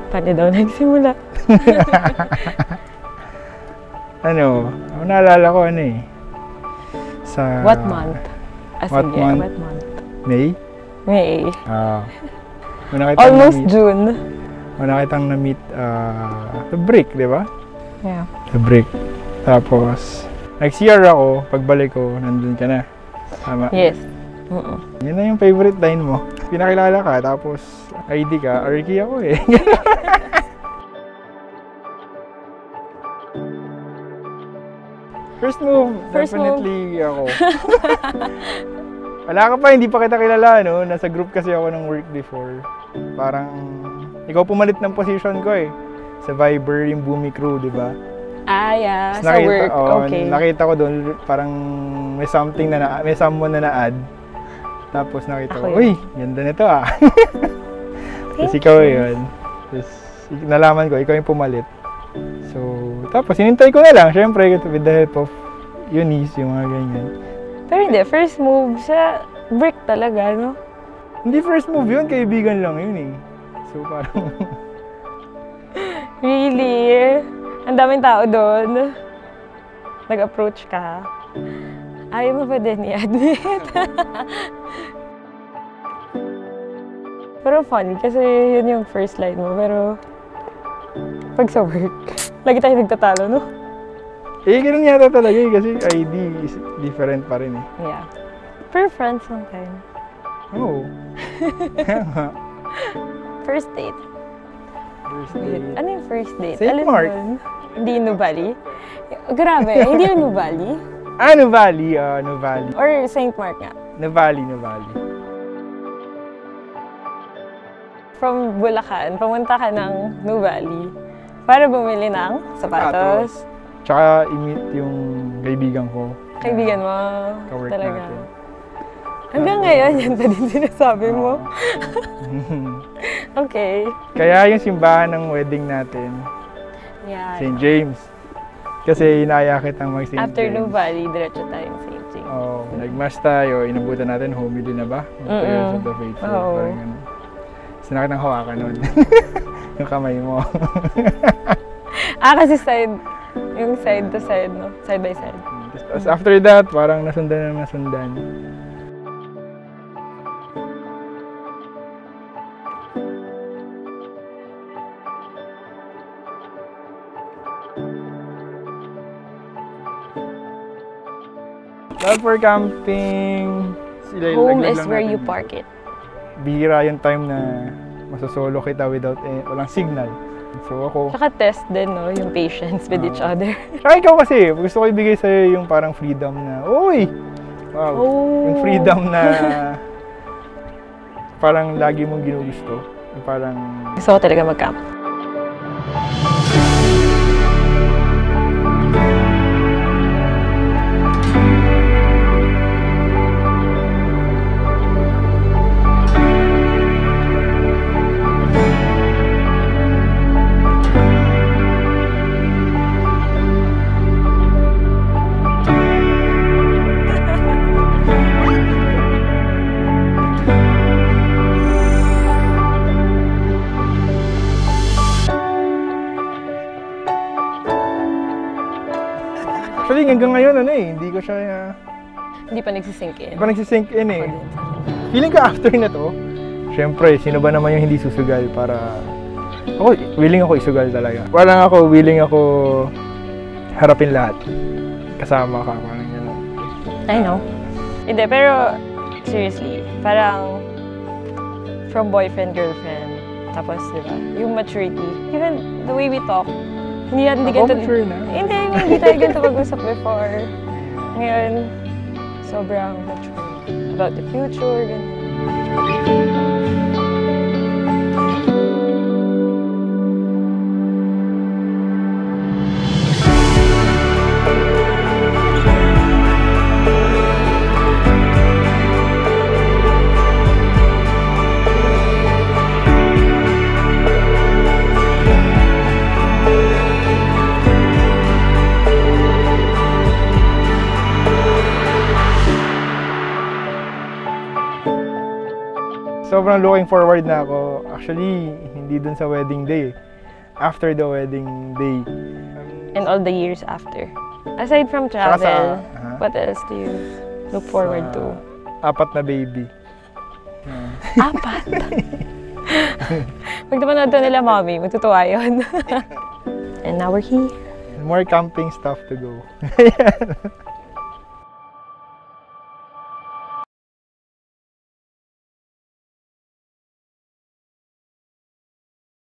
Paano daw nagsimula? Ano, naalala ko ano eh. Sa... What month? What month? What month? May? May. na-meet, Almost June. Una kitang na-meet sa break, di ba? Yeah. Sa break. Tapos, nag-CR ako, pagbalik ko, nandun ka na. Tama? Yes. Yan na yung favorite line mo. Pinakilala ka, tapos ID ka, Arky ako eh. First move, definitely ako. Wala ka pa, hindi pa kita kilala, no? Nasa group kasi ako ng work before. Parang, ikaw pumalit ng position ko eh. Sa Viber, yung Boomy Crew, di ba? Yeah. Sa work, okay. Nakita ko doon, parang may something na, may someone na na-add. Tapos nakita ko, uy, ganda nito ah. Tapos ikaw yun. Tapos nalaman ko, ikaw yung pumalit. So, tapos hinintay ko na lang, syempre, with the help of Eunice, yung mga ganyan. Pero hindi, first move sa break talaga, no? Hindi first move yun, kaibigan lang yun eh. So, parang... Really? Ang daming tao doon. Nag-approach ka. Ayaw mo pa din i-admit. Pero funny kasi yun yung first line mo. Pero pag sa work, lagi tayo nagtatalo, no? Ganun yata talaga eh, kasi ID is different pa rin eh. Yeah. Pero friends lang tayo. Oo. First date. First date. Ano yung first date? St. Mark. Hindi Nuvali? Grabe, hindi yung Nuvali? Nuvali. Nuvali. Or St. Mark nga? Nuvali. From Bulacan, pumunta ka ng Nuvali para bumili ng sapatos. Tsaka i-meet yung kaibigan ko. Kaibigan mo? Ka-work talaga. natin. Hanggang ngayon, yan pa din sinasabi mo. Okay. Kaya yung simbahan ng wedding natin, Yeah. St. James. Kasi inaya kitang mag-St. James. After Nuvali, diretso tayong St. James. Nag-mass tayo, inabutan natin, homily na ba? Prayers of the Faithful. Parang ganun. Sinakit ng hawakan nun. Yung kamay mo. Kasi yung side to side, no? Side by side. Tapos after that, parang nasundan. Love for camping. Home is where you park it. Bihira yung time na masosolo kita without walang signal. So ako... Saka test din, no? Yung patience with each other. Saka ikaw kasi, gusto ko ibigay sa'yo yung parang freedom na, uy! Wow! Yung freedom na parang lagi mong ginugusto. Yung parang... Gusto ko talaga mag-camp. Actually, hanggang ngayon, hindi ko siya... Hindi pa nagsisink in. Hindi pa nagsisink in eh. Feeling ko after na to, syempre, sino ba naman yung hindi susugal para... Ako, willing ako isugal talaga. Parang ako, willing ako harapin lahat. Kasama ka, parang gano'n. I know. Hindi, pero seriously, parang from boyfriend, girlfriend, tapos diba, yung maturity, even the way we talk, hindi ganito, hindi tayo ganito mag-usap before. Ngayon, sobrang mature about the future, ganyan. Sobrang looking forward na ako. Actually, hindi dun sa wedding day. After the wedding day. And all the years after. Aside from travel, what else do you look forward to? 4 na baby. 4? Pag napanood to nila, mommy, matutuwa yun. And now we're here. More camping stuff to go.